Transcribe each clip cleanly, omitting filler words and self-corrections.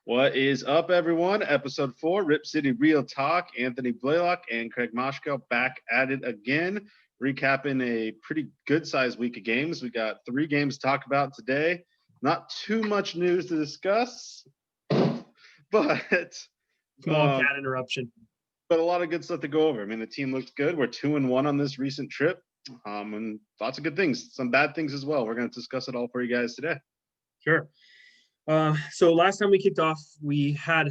What is up, everyone? Episode 4, Rip City Real Talk. Anthony Blaylock and Craig Moshko back at it again, recapping a pretty good-sized week of games. We got 3 games to talk about today. Not too much news to discuss, but Small cat interruption. But a lot of good stuff to go over. I mean, the team looked good. We're 2-1 on this recent trip, and lots of good things, some bad things as well. We're going to discuss it all for you guys today. Sure. So last time we kicked off, we had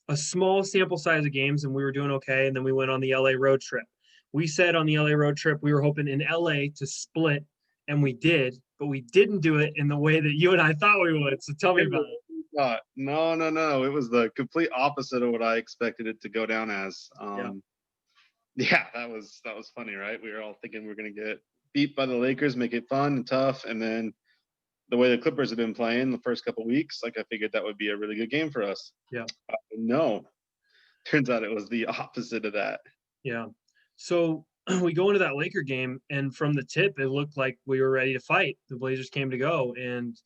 a small sample size of games and we were doing okay. And then we went on the LA road trip. We said on the LA road trip, we were hoping in LA to split, and we did, but we didn't do it in the way that you and I thought we would. So tell me about it. No. It was the complete opposite of what I expected it to go down as. Yeah, that was funny, right? We were all thinking we were going to get beat by the Lakers, make it fun and tough, and then the way the Clippers have been playing the first couple of weeks, like I figured that would be a really good game for us. Yeah. No, turns out it was the opposite of that. Yeah. So we go into that Laker game, and from the tip, it looked like we were ready to fight. The Blazers came to go, and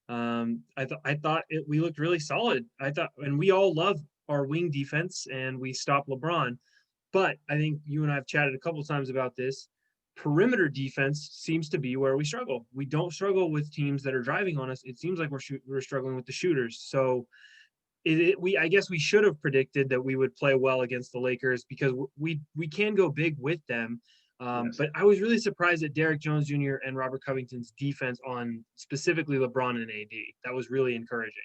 I thought we looked really solid. And we all love our wing defense, and we stopped LeBron. But I think you and I have chatted a couple of times about this. Perimeter defense seems to be where we struggle. We don't struggle with teams that are driving on us. It seems like we're struggling with the shooters. So I guess we should have predicted that we would play well against the Lakers because we can go big with them. Yes. But I was really surprised at Derrick Jones Jr. and Robert Covington's defense on specifically LeBron and AD. That was really encouraging.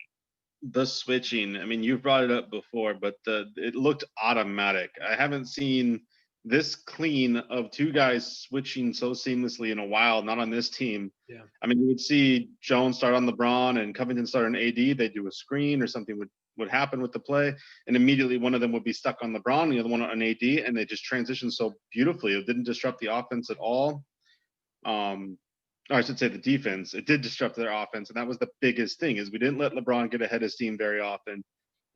The switching, I mean, you've brought it up before, but it looked automatic. I haven't seen this clean of 2 guys switching so seamlessly in a while, not on this team. Yeah. I mean, you would see Jones start on LeBron and Covington start on AD. They'd do a screen or something would happen with the play, and immediately one of them would be stuck on LeBron, the other one on AD, and they just transitioned so beautifully. It didn't disrupt the offense at all. Or I should say the defense. It did disrupt their offense, and that was the biggest thing is we didn't let LeBron get ahead of steam very often.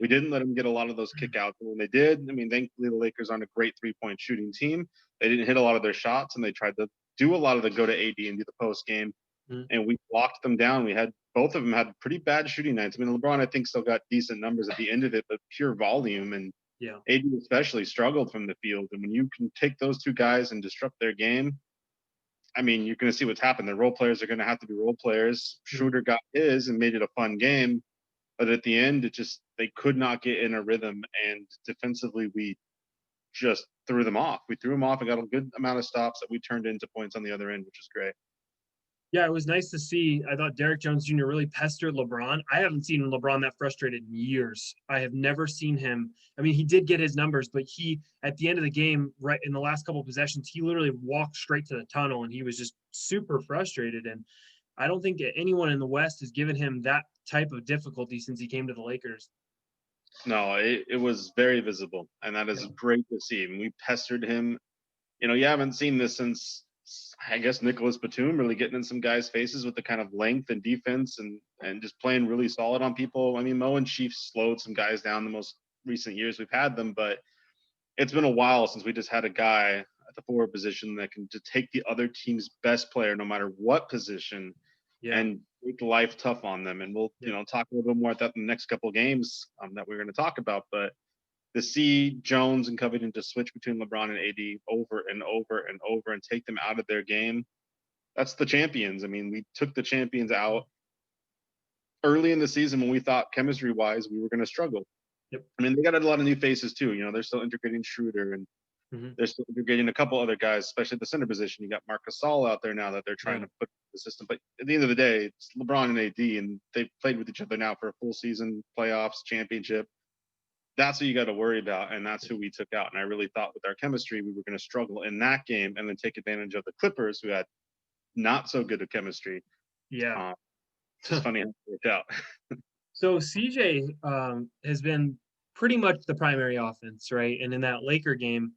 We didn't let him get a lot of those kickouts. And when they did, I mean, thankfully the Lakers aren't a great 3-point shooting team. They didn't hit a lot of their shots, and they tried to do a lot of the go to AD and do the post game, and we blocked them down. Both of them had pretty bad shooting nights. I mean, LeBron I think still got decent numbers at the end of it, but pure volume, and AD especially struggled from the field. And when you can take those 2 guys and disrupt their game, I mean, you're going to see what's happened. The role players are going to have to be role players. Schroeder got his and made it a fun game. But at the end, they could not get in a rhythm. And defensively, we just threw them off. We threw them off and got a good amount of stops that we turned into points on the other end, which is great. Yeah, it was nice to see. I thought Derrick Jones Jr. really pestered LeBron. I haven't seen LeBron that frustrated in years. I have never seen him. I mean, he did get his numbers, but at the end of the game, right in the last couple of possessions, he literally walked straight to the tunnel, and he was just super frustrated. And I don't think anyone in the West has given him that type of difficulty since he came to the Lakers. No, it was very visible, and that is great to see. And we pestered him. You know, you haven't seen this since, I guess, Nicholas Batum really getting in some guys' faces with the kind of length and defense and just playing really solid on people. I mean, Mo and Chief slowed some guys down the most recent years we've had them, but it's been a while since we just had a guy at the forward position that can just take the other team's best player, no matter what position, and make life tough on them. And we'll, talk a little bit more about that in the next couple of games that we're going to talk about. But to see Jones and Covington just switch between LeBron and AD over and over and over and take them out of their game, that's the champions. I mean, we took the champions out early in the season when we thought chemistry-wise we were going to struggle. Yep. I mean, they got a lot of new faces too. They're still integrating Schroeder, and they're still integrating a couple other guys, especially at the center position. You got Marc Gasol out there now that they're trying to put in the system. But at the end of the day, it's LeBron and AD, and they've played with each other now for a full season, playoffs, championship. That's what you got to worry about, and that's who we took out. And I really thought with our chemistry, we were going to struggle in that game and then take advantage of the Clippers, who had not so good of chemistry. Yeah. It's funny how it worked out. So CJ has been pretty much the primary offense, right? And in that Laker game,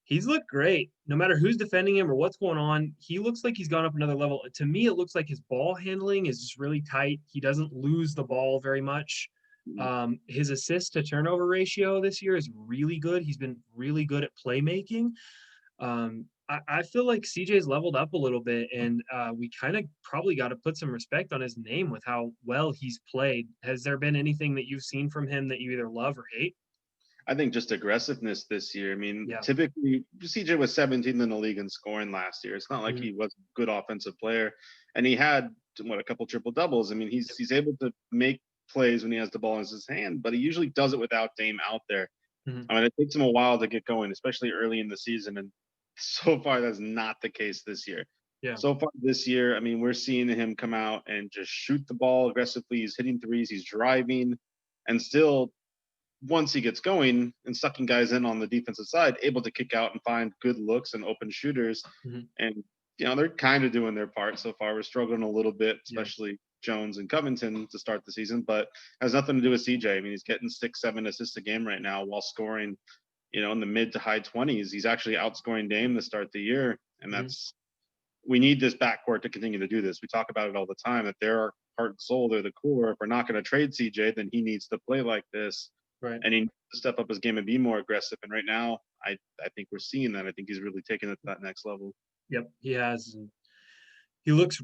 he's looked great. No matter who's defending him or what's going on, he looks like he's gone up another level. To me, it looks like his ball handling is just really tight. He doesn't lose the ball very much. His assist to turnover ratio this year is really good. He's been really good at playmaking. I feel like CJ's leveled up a little bit, and we kind of probably got to put some respect on his name with how well he's played. Has there been anything that you've seen from him that you either love or hate? I think just aggressiveness this year. I mean, Yeah. typically CJ was 17th in the league in scoring last year. It's not like Mhm. he wasn't a good offensive player, and he had what, a couple triple doubles. I mean, Yep. he's able to make plays when he has the ball in his hand, but he usually does it without Dame out there. Mhm. I mean, it takes him a while to get going, especially early in the season, and so far that's not the case this year. Yeah. So far this year, I mean, we're seeing him come out and just shoot the ball aggressively. He's hitting threes, he's driving, and still once he gets going and sucking guys in on the defensive side, able to kick out and find good looks and open shooters. Mhm. And they're kind of doing their part so far. We're struggling a little bit, Yeah. especially Jones and Covington to start the season, but has nothing to do with CJ. I mean, he's getting 6, 7 assists a game right now while scoring, in the mid to high 20s. He's actually outscoring Dame to start the year, and Mhm. we need this backcourt to continue to do this. We talk about it all the time that they're our heart and soul, they're the core. If we're not going to trade CJ, then he needs to play like this, Right. and he needs to step up his game and be more aggressive. And right now, I think we're seeing that. I think he's really taking it to that next level. Yep. He has. And he looks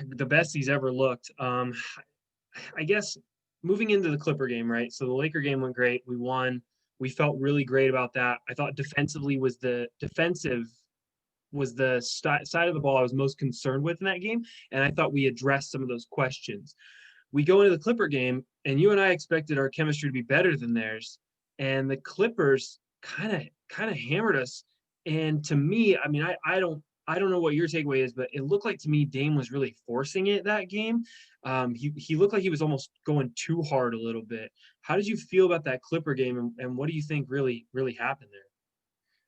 the best he's ever looked. I guess moving into the Clipper game, right? So the Laker game went great. We won. We felt really great about that. I thought defensively was the side of the ball I was most concerned with in that game, and I thought we addressed some of those questions. We go into the Clipper game, and you and I expected our chemistry to be better than theirs, and the Clippers kind of hammered us. And to me, I mean, I don't know what your takeaway is, but it looked like to me Dame was really forcing it that game. He looked like he was almost going too hard a little bit. How did you feel about that Clipper game, and what do you think really happened there?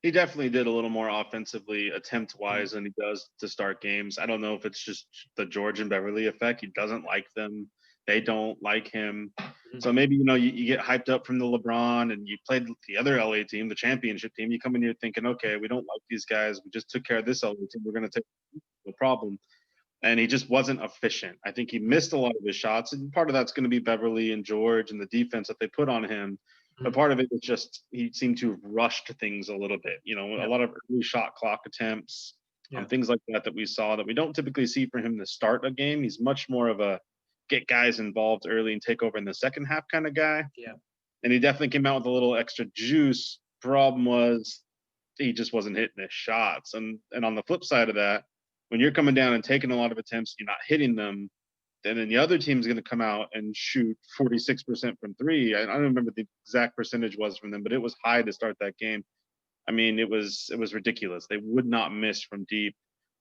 He definitely did a little more offensively attempt Mhm. wise than he does to start games. I don't know if it's just the George and Beverly effect. He doesn't like them. They don't like him. Mhm. So maybe, you get hyped up from the LeBron and you played the other LA team, the championship team. You come in here thinking, okay, we don't like these guys. We just took care of this LA team. We're going to take no problem. And he just wasn't efficient. I think he missed a lot of his shots. And part of that's going to be Beverly and George and the defense that they put on him. But Mhm. part of it was just he seemed to have rushed things a little bit. A Yeah, lot of early shot clock attempts, yeah, things like that we saw that we don't typically see from him to start a game. He's much more of a get guys involved early and take over in the second half kind of guy. yeah, And he definitely came out with a little extra juice. Problem was he just wasn't hitting his shots. And on the flip side of that, when you're coming down and taking a lot of attempts, you're not hitting them, and then the other team's going to come out and shoot 46% from three. I don't remember the exact percentage was from them, but it was high to start that game. I mean, it was ridiculous. They would not miss from deep,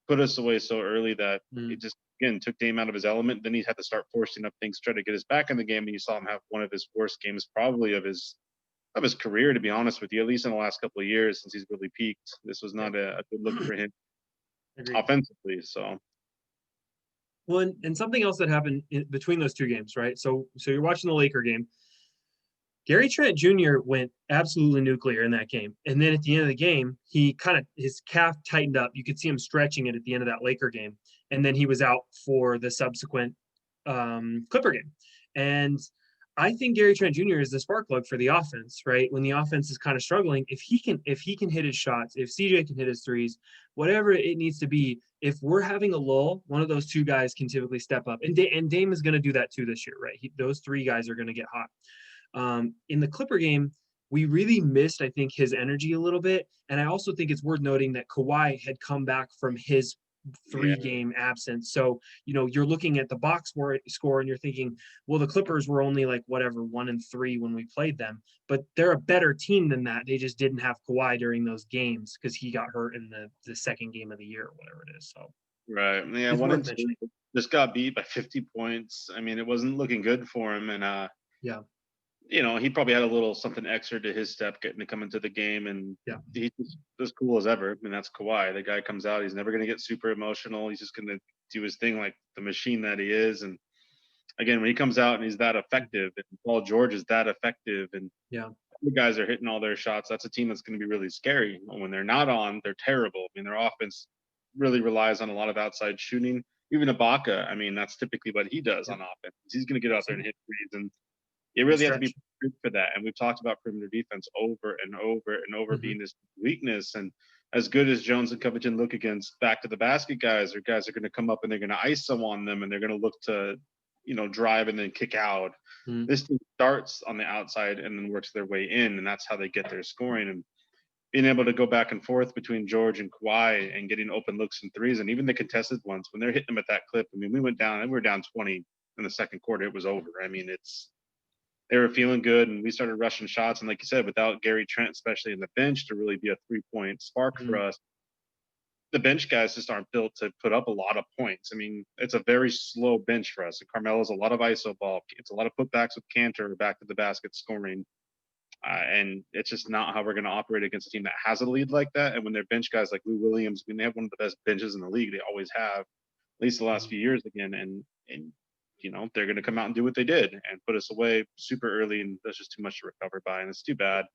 put us away so early that it mhm, just again took Dame out of his element. Then he had to start forcing up things, try to get us back in the game, and you saw him have one of his worst games probably of his career, to be honest with you, at least in the last couple of years since he's really peaked. This was yeah. not a good look for him Agreed. offensively. So Well, and something else that happened between those two games, right? So you're watching the Laker game. Gary Trent Jr. went absolutely nuclear in that game, and then at the end of the game, he kind of his calf tightened up. You could see him stretching it at the end of that Laker game, and then he was out for the subsequent Clipper game. And I think Gary Trent Jr. is the spark plug for the offense, right? When the offense is kind of struggling, if he can hit his shots, if CJ can hit his threes, whatever it needs to be, if we're having a lull, one of those two guys can typically step up, and Dame is going to do that too this year, right? Those three guys are going to get hot. In the Clipper game, we really missed, I think, his energy a little bit. And I also think it's worth noting that Kawhi had come back from his yeah, 3 game absence. So, you're looking at the box score and you're thinking, well, the Clippers were only like whatever 1-3 when we played them, but they're a better team than that. They just didn't have Kawhi during those games because he got hurt in the second game of the year or whatever it is. So right. Yeah, it's one worth and two mentioning. just got beat by 50 points. I mean, it wasn't looking good for him. And Yeah. he probably had a little something extra to his step getting to come into the game, and Yeah. he's just as cool as ever. I mean, that's Kawhi. The guy comes out, he's never going to get super emotional. He's just going to do his thing like the machine that he is. And again, when he comes out and he's that effective, and Paul George is that effective, and Yeah. the guys are hitting all their shots, that's a team that's going to be really scary. When they're not on, they're terrible. I mean, their offense really relies on a lot of outside shooting. Even Ibaka, I mean, that's typically what he does Yeah. on offense. He's going to get out there and Absolutely. hit threes, and you And really have to be stretch. prepared for that. And we've talked about perimeter defense over and over and over Hmm. being this weakness. And as good as Jones and Covington look against back to the basket guys, or guys are going to come up and they're going to ISO on them and they're going to look to, drive and then kick out. Mhm. This team starts on the outside and then works their way in, and that's how they get their scoring. And being able to go back and forth between George and Kawhi and getting open looks and threes, and even the contested ones when they're hitting them at that clip. I mean, we were down 20 in the second quarter. It was over. I mean, they were feeling good, and we started rushing shots. And like you said, without Gary Trent, especially in the bench, to really be a 3-point spark for us, the bench guys just aren't built to put up a lot of points. I mean, it's a very slow bench for us. And Carmelo's a lot of ISO ball. It's a lot of putbacks with Cantor back to the basket scoring. And it's just not how we're going to operate against a team that has a lead like that. And when they're bench guys like Lou Williams, I mean, they have one of the best benches in the league. They always have, at least the last few years again. And they're going to come out and do what they did and put us away super early. And that's just too much to recover by. And it's too bad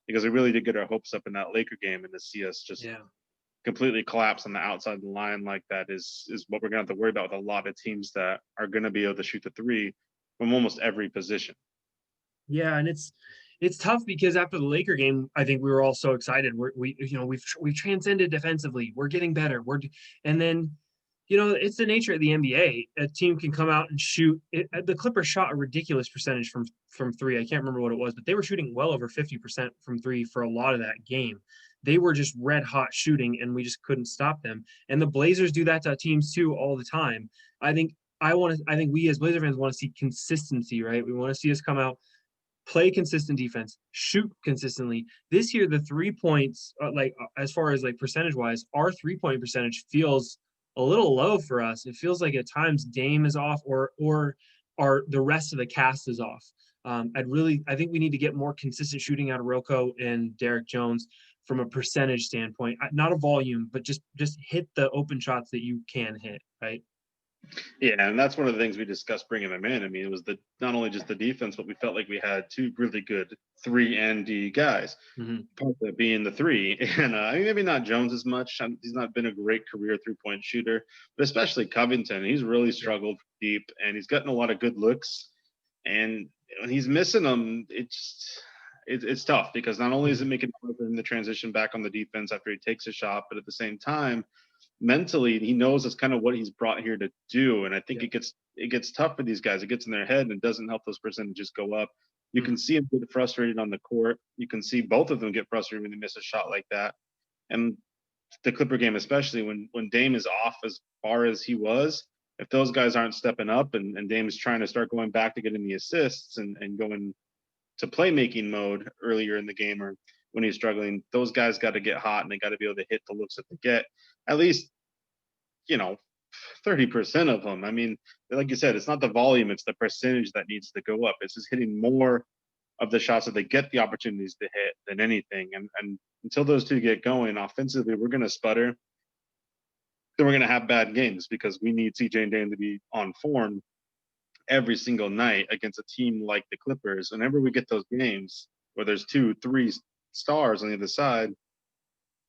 because we really did get our hopes up in that Laker game, and to see us just completely collapse on the outside of the line like that is what we're going to have to worry about with a lot of teams that are going to be able to shoot the three from almost every position. Yeah, and it's tough because after the Laker game, I think we were all so excited. We've transcended defensively. We're getting better. And then, it's the nature of the NBA. A team can come out and shoot. The Clippers shot a ridiculous percentage from three. I can't remember what it was, but they were shooting well over 50% from three for a lot of that game. They were just red hot shooting, and we just couldn't stop them. And the Blazers do that to teams too all the time. I think we as Blazer fans want to see consistency, right? We want to see us come out, play consistent defense, shoot consistently. This year, the 3 points, as far as percentage wise, our 3-point percentage feels a little low for us. It feels like at times Dame is off, or the rest of the cast is off. I think we need to get more consistent shooting out of Rocco and Derek Jones from a percentage standpoint, not a volume, but just hit the open shots that you can hit, right? Yeah, and that's one of the things we discussed bringing them in. I mean, it was not only just the defense, but we felt like we had two really good 3 and D guys. Part of that being the 3, and maybe not Jones as much. He's not been a great career 3-point shooter, but especially Covington. He's really struggled deep, and he's gotten a lot of good looks. And when he's missing them, it's tough because not only is it making it hard for him to transition back on the defense after he takes a shot, but at the same time, mentally he knows that's kind of what he's brought here to do. And I think it gets tough for these guys. It gets in their head and it doesn't help those percentages go up. You can see him get frustrated on the court. You can see both of them get frustrated when they miss a shot like that. And the Clipper game, especially when Dame is off as far as he was, if those guys aren't stepping up and Dame is trying to start going back to getting the assists and going to playmaking mode earlier in the game, or when he's struggling, those guys got to get hot and they got to be able to hit the looks that they get. At least, 30% of them. I mean, like you said, it's not the volume, it's the percentage that needs to go up. It's just hitting more of the shots that they get the opportunities to hit than anything. And until those two get going offensively, we're going to sputter. Then we're going to have bad games because we need CJ and Dame to be on form every single night against a team like the Clippers. Whenever we get those games where there's 2-3 stars on the other side,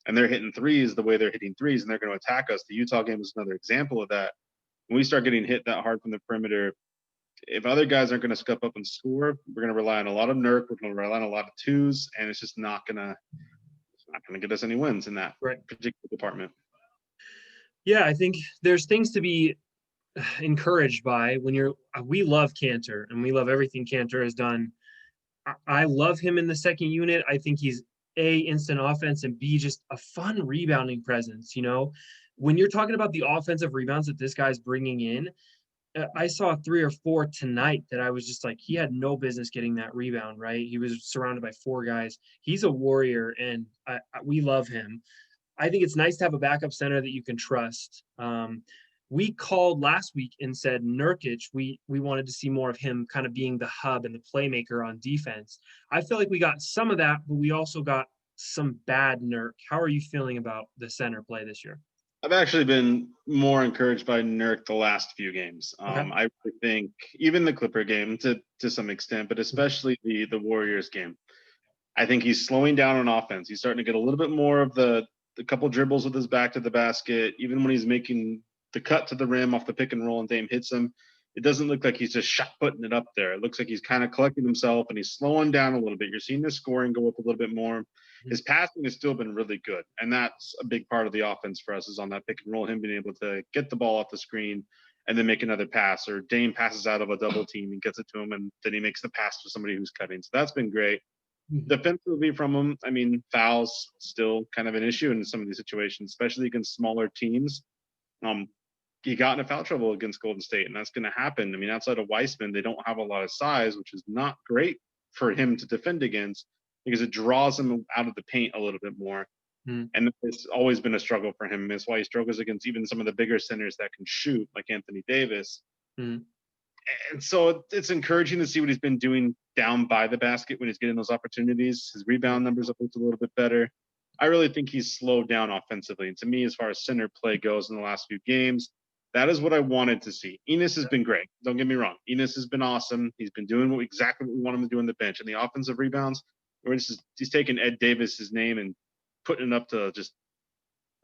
and they're hitting threes the way they're hitting threes, and they're going to attack us. The Utah game is another example of that. When we start getting hit that hard from the perimeter, if other guys aren't going to step up and score, we're going to rely on a lot of Nurk. We're going to rely on a lot of twos, and it's just not going to get us any wins in that particular department. Yeah, I think there's things to be encouraged by we love Cantor and we love everything Cantor has done. I love him in the second unit. I think he's A, instant offense, and B, just a fun rebounding presence. When you're talking about the offensive rebounds that this guy's bringing in, I saw 3 or 4 tonight that I was just like, he had no business getting that rebound, right? He was surrounded by 4 guys. He's a warrior, and we love him. I think it's nice to have a backup center that you can trust. We called last week and said Nurkic, we wanted to see more of him kind of being the hub and the playmaker on defense. I feel like we got some of that, but we also got some bad Nurk. How are you feeling about the center play this year? I've actually been more encouraged by Nurk the last few games. I think even the Clipper game to some extent, but especially the Warriors game. I think he's slowing down on offense. He's starting to get a little bit more of the couple dribbles with his back to the basket. Even when he's making the cut to the rim off the pick and roll and Dame hits him, it doesn't look like he's just shot putting it up there. It looks like he's kind of collecting himself and he's slowing down a little bit. You're seeing the scoring go up a little bit more. Mhm. His passing has still been really good, and that's a big part of the offense for us is on that pick and roll. Him being able to get the ball off the screen and then make another pass, or Dame passes out of a double team and gets it to him, and then he makes the pass to somebody who's cutting. So that's been great. Mhm. Defensively from him, I mean, fouls still kind of an issue in some of these situations, especially against smaller teams. Um, he got into foul trouble against Golden State, and that's going to happen. I mean, outside of Weissman, they don't have a lot of size, which is not great for him to defend against because it draws him out of the paint a little bit more. Mhm. And it's always been a struggle for him. That's why he struggles against even some of the bigger centers that can shoot, like Anthony Davis. Mhm. And so it's encouraging to see what he's been doing down by the basket when he's getting those opportunities. His rebound numbers have looked a little bit better. I really think he's slowed down offensively. And to me, as far as center play goes in the last few games, that is what I wanted to see. Enes has been great. Don't get me wrong. Enes has been awesome. He's been doing exactly what we want him to do on the bench. And the offensive rebounds, he's taking Ed Davis's name and putting it up to just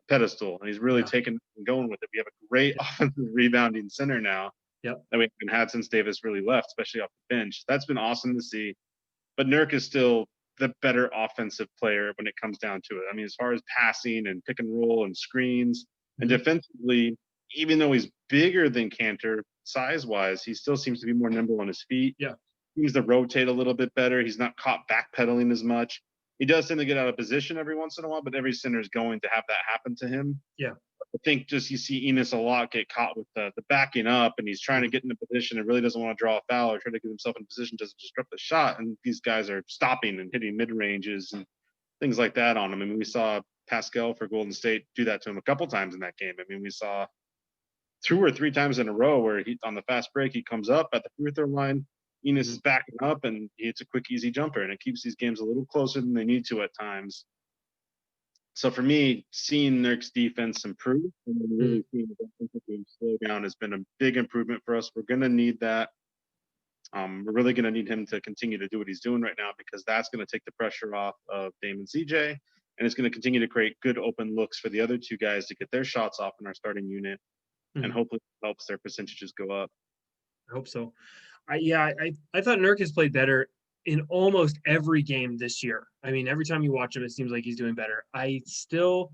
a pedestal. And he's really Yeah. taking and going with it. We have a great offensive rebounding center now Yep. that we haven't had since Davis really left, especially off the bench. That's been awesome to see. But Nurk is still the better offensive player when it comes down to it. I mean, as far as passing and pick and roll and screens and Mhm. defensively, even though he's bigger than Cantor size wise, he still seems to be more nimble on his feet. Yeah. He seems to rotate a little bit better. He's not caught backpedaling as much. He does tend to get out of position every once in a while, but every center is going to have that happen to him. Yeah. I think just you see Enes a lot get caught with the backing up, and he's trying to Mhm. get in a position and really doesn't want to draw a foul or try to get himself in position to disrupt the shot. And these guys are stopping and hitting mid ranges and things like that on him. I mean, we saw Pascal for Golden State do that to him a couple times in that game. I mean, we saw 2 or 3 times in a row where he on the fast break he comes up at the free throw line. Enes Mhm. is backing up and he hits a quick, easy jumper, and it keeps these games a little closer than they need to at times. So for me, seeing Nurk's defense improve and then Mhm. really seeing the defensive game slow down has been a big improvement for us. We're going to need that. We're really going to need him to continue to do what he's doing right now because that's going to take the pressure off of Damon CJ, and it's going to continue to create good open looks for the other two guys to get their shots off in our starting unit, and Mhm. hopefully it helps their percentages go up. I hope so. I thought Nurk has played better in almost every game this year. I mean, every time you watch him, it seems like he's doing better. I still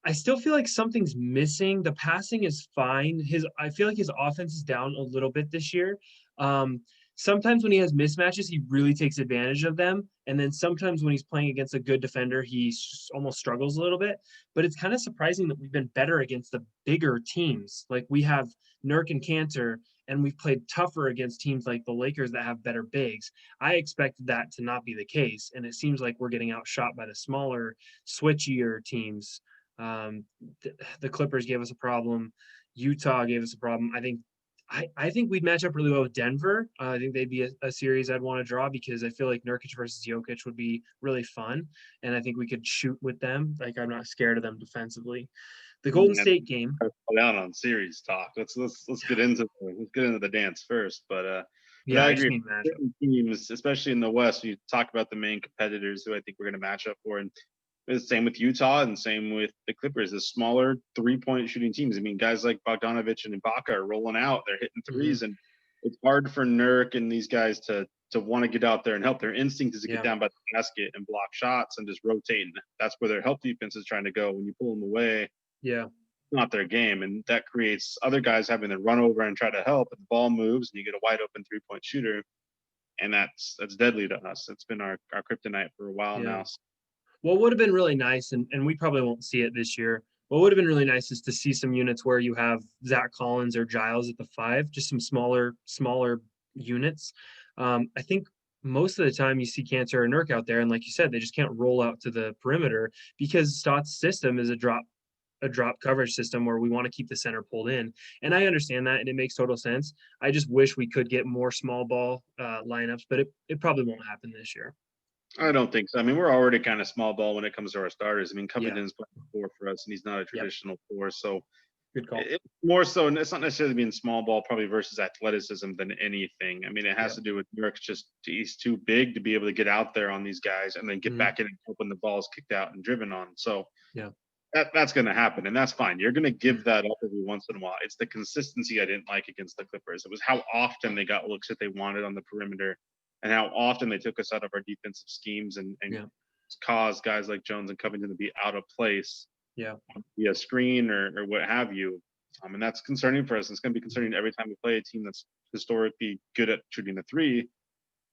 feel like something's missing. The passing is fine. I feel like his offense is down a little bit this year. Um, Sometimes when he has mismatches, he really takes advantage of them. And then sometimes when he's playing against a good defender, almost struggles a little bit. But it's kind of surprising that we've been better against the bigger teams. Like we have Nurk and Cantor, and we've played tougher against teams like the Lakers that have better bigs. I expected that to not be the case. And it seems like we're getting outshot by the smaller, switchier teams. um, the Clippers gave us a problem. Utah gave us a problem. I think we'd match up really well with Denver. I think they'd be a series I'd want to draw because I feel like Nurkic versus Jokic would be really fun, and I think we could shoot with them. Like I'm not scared of them defensively. The Golden And State game, down on series talk. Let's get into the dance first. But yeah, I I just agree. mean matchup. Certain teams, especially in the West, you talk about the main competitors who I think we're going to match up for, and the same with Utah and same with the Clippers. The smaller 3-point shooting teams. I mean, guys like Bogdanovich and Ibaka are rolling out. They're hitting Hmm. threes, and it's hard for Nurk and these guys to want to get out there and help. Their instinct is to get Yeah, down by the basket and block shots and just rotate. And that's where their help defense is trying to go. When you pull them away, yeah, not their game, and that creates other guys having to run over and try to help, and the ball moves, and you get a wide open 3-point shooter, and that's deadly to us. It's been our kryptonite for a while yeah. now. What would have been really nice, and we probably won't see it this year. What would have been really nice is to see some units where you have Zach Collins or Giles at the five, just some smaller units. I think most of the time you see Cantor or Nurk out there, and like you said, they just can't roll out to the perimeter because Stott's system is a drop coverage system where we want to keep the center pulled in. And I understand that, and it makes total sense. I just wish we could get more small ball lineups, but it probably won't happen this year. I don't think so. I mean, we're already kind of small ball when it comes to our starters. I mean, Yeah. Covington's playing 4 for us, and he's not a Yep. traditional 4. So Good call. it's more so, and it's not necessarily being small ball, probably versus athleticism than anything. I mean, it has Yep. to do with Nurk's just he's too big to be able to get out there on these guys and then get Mhm. back in and help when the ball is kicked out and driven on. So Yeah. that's going to happen, and that's fine. You're going to give that up every once in a while. It's the consistency I didn't like against the Clippers. It was how often they got looks that they wanted on the perimeter, and how often they took us out of our defensive schemes and Yeah. caused guys like Jones and Covington to be out of place Yeah. via screen or what have you. And that's concerning for us. It's going to be concerning every time we play a team that's historically good at shooting the three,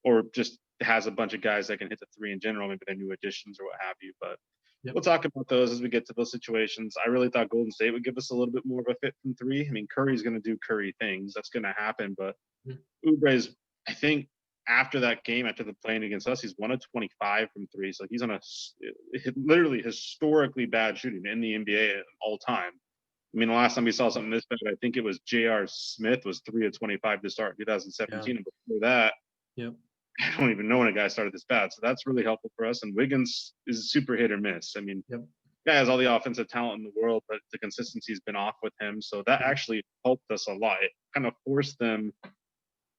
or just has a bunch of guys that can hit the three in general. Maybe they're new additions or what have you. But Yep. we'll talk about those as we get to those situations. I really thought Golden State would give us a little bit more of a fit from three. I mean, Curry's going to do Curry things. That's going to happen. But Oubre's, I think, after that game, after the playing against us, he's 1 of 25 from three. So he's on a literally historically bad shooting in the NBA all time. I mean, the last time we saw something this bad, I think it was J.R. Smith was 3 of 25 to start in 2017. Yeah. And before that, yep. I don't even know when a guy started this bad. So that's really helpful for us. And Wiggins is super hit or miss. I mean, yep. guy has all the offensive talent in the world, but the consistency's been off with him. So that actually helped us a lot. It kind of forced them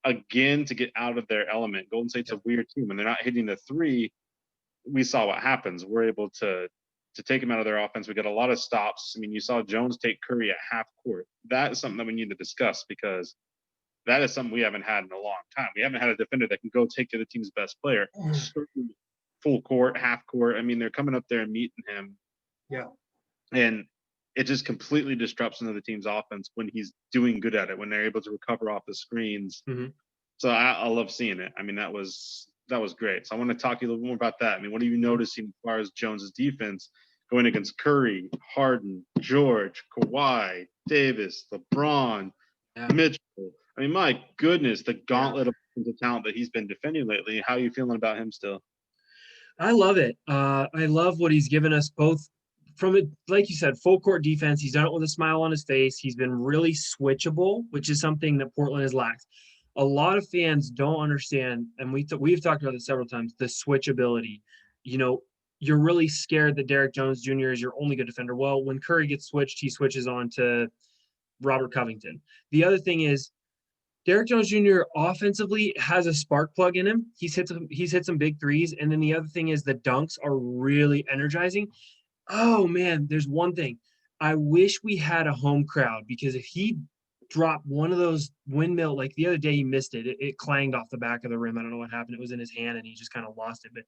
again to get out of their element. Golden State's a weird team. When they're not hitting the three, we saw what happens. We're able to take them out of their offense. We got a lot of stops. I mean, you saw Jones take Curry at half court. That is something that we need to discuss, because that is something we haven't had in a long time. We haven't had a defender that can go take to the team's best player, full court, half court. I mean, they're coming up there and meeting him. Yeah. And it just completely disrupts another team's offense when he's doing good at it, when they're able to recover off the screens. Mm-hmm. So I love seeing it. I mean, that was great. So I want to talk to you a little more about that. I mean, what are you noticing as far as Jones's defense going against Curry, Harden, George, Kawhi, Davis, LeBron, Mitchell? I mean, my goodness, the gauntlet of talent that he's been defending lately. How are you feeling about him still? I love it. I love what he's given us, both from it, like you said, full court defense. He's done it with a smile on his face. He's been really switchable, which is something that Portland has lacked. A lot of fans don't understand, and we've talked about this several times, the switchability. You know, you're really scared that Derek Jones Jr. is your only good defender. Well, when Curry gets switched, he switches on to Robert Covington. The other thing is, Derek Jones Jr. offensively has a spark plug in him. He's hit some big threes. And then the other thing is the dunks are really energizing. Oh, man, there's one thing. I wish we had a home crowd, because if he dropped one of those windmill, like the other day he missed it. It clanged off the back of the rim. I don't know what happened. It was in his hand and he just kind of lost it. But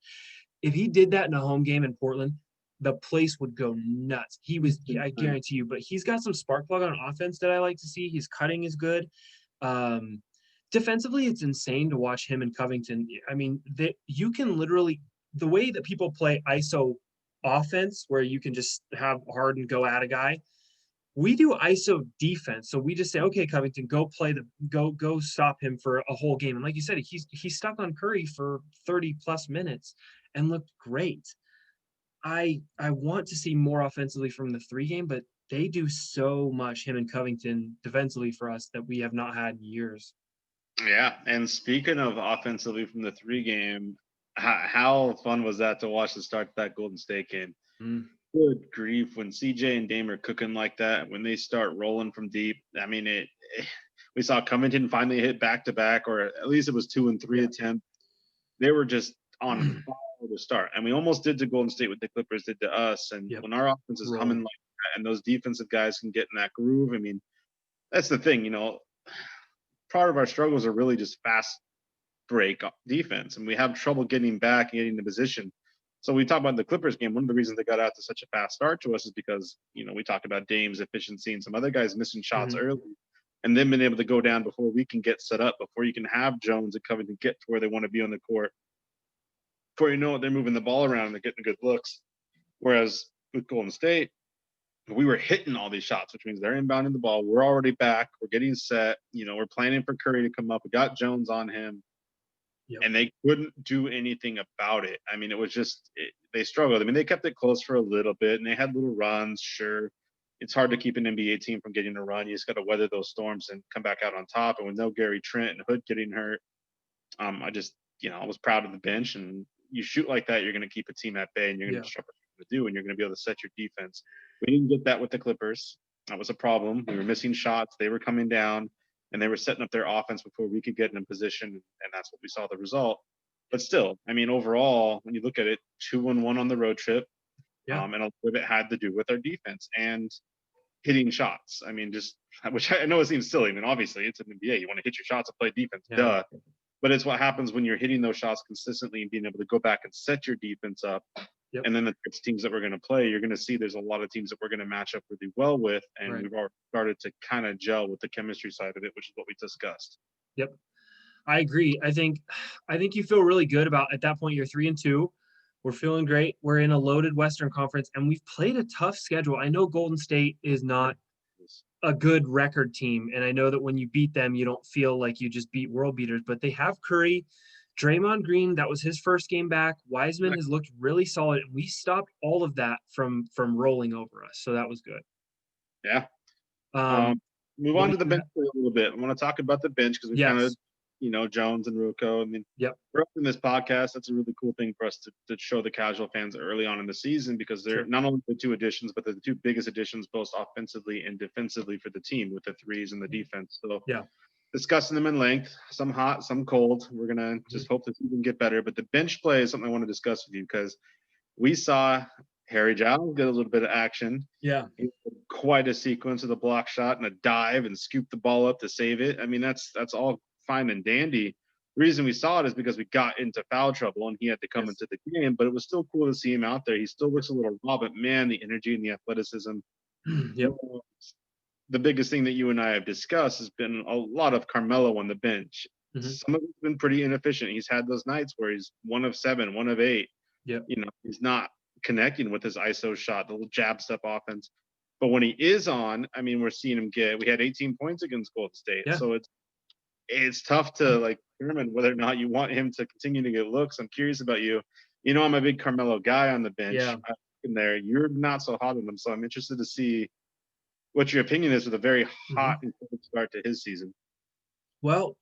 if he did that in a home game in Portland, the place would go nuts. I guarantee you. But he's got some spark plug on offense that I like to see. His cutting is good. Defensively, it's insane to watch him and Covington. I mean, you can literally, the way that people play ISO offense, where you can just have Harden go at a guy, we do ISO defense. So we just say, okay, Covington, go stop him for a whole game. And like you said, he's stuck on Curry for 30 plus minutes and looked great. I want to see more offensively from the three game, but they do so much, him and Covington, defensively for us, that we have not had in years. Yeah, and speaking of offensively from the three game, how fun was that to watch the start of that Golden State game? Good grief, when CJ and Dame are cooking like that, when they start rolling from deep, I mean, we saw Covington finally hit back-to-back, or at least it was 2 and 3 attempts. They were just on fire to start. And we almost did to Golden State what the Clippers did to us. And when our offense is humming like that and those defensive guys can get in that groove, I mean, that's the thing, part of our struggles are really just fast break defense. And we have trouble getting back and getting the position. So we talk about the Clippers game. One of the reasons they got out to such a fast start to us is because, we talked about Dame's efficiency and some other guys missing shots early, and then being able to go down before we can get set up, before you can have Jones and Covington get to where they want to be on the court. Before you know it, they're moving the ball around and they're getting good looks. Whereas with Golden State, we were hitting all these shots, which means they're inbounding the ball. We're already back. We're getting set. We're planning for Curry to come up. We got Jones on him. And they couldn't do anything about it. I mean, it was just they struggled. I mean, they kept it close for a little bit, and they had little runs. Sure, it's hard to keep an NBA team from getting a run. You just got to weather those storms and come back out on top. And with no Gary Trent and Hood getting hurt, I just I was proud of the bench. And you shoot like that, you're going to keep a team at bay, and you're going to disrupt what you're going to do, and you're going to be able to set your defense. We didn't get that with the Clippers. That was a problem. We were missing shots. They were coming down. And they were setting up their offense before we could get in a position, and that's what we saw the result. But still, I mean, overall, when you look at it, 2-1 on the road trip, Yeah. And a lot of it had to do with our defense and hitting shots. I mean, just which I know it seems silly. I mean, obviously it's an NBA. You want to hit your shots and play defense, Yeah. duh. But it's what happens when you're hitting those shots consistently and being able to go back and set your defense up. Yep. And then the types of teams that we're going to play, you're going to see there's a lot of teams that we're going to match up really well with. And Right. we've already started to kind of gel with the chemistry side of it, which is what we discussed. Yep. I agree. I think you feel really good about at that point. You're 3-2. We're feeling great. We're in a loaded Western Conference, and we've played a tough schedule. I know Golden State is not a good record team, and I know that when you beat them, you don't feel like you just beat world beaters. But they have Curry, Draymond Green. That was his first game back. Wiseman has looked really solid, and we stopped all of that from rolling over us. So that was good. Yeah. Move on to the bench play a little bit. I want to talk about the bench because we kind of, Jones and Ruocco. I mean, we're up in this podcast. That's a really cool thing for us to show the casual fans early on in the season because they're not only the two additions, but they're the two biggest additions, both offensively and defensively for the team with the threes and the defense. So discussing them in length, some hot, some cold. We're going to just hope that we can get better. But the bench play is something I want to discuss with you because we saw Harry Giles get a little bit of action. Yeah. Quite a sequence of the block shot and a dive and scoop the ball up to save it. I mean, that's all fine and dandy. The reason we saw it is because we got into foul trouble and he had to come into the game, but it was still cool to see him out there. He still looks a little raw, but man, the energy and the athleticism. The biggest thing that you and I have discussed has been a lot of Carmelo on the bench. Some of it's been pretty inefficient. He's had those nights where he's 1 of 7, 1 of 8. He's not connecting with his ISO shot, the little jab step offense. But when he is on, I mean, we're seeing him we had 18 points against Golden State. So it's tough to determine whether or not you want him to continue to get looks. I'm curious about you. I'm a big Carmelo guy on the bench. In there, you're not so hot on him. So I'm interested to see what your opinion is with a very hot and cold start to his season. Well,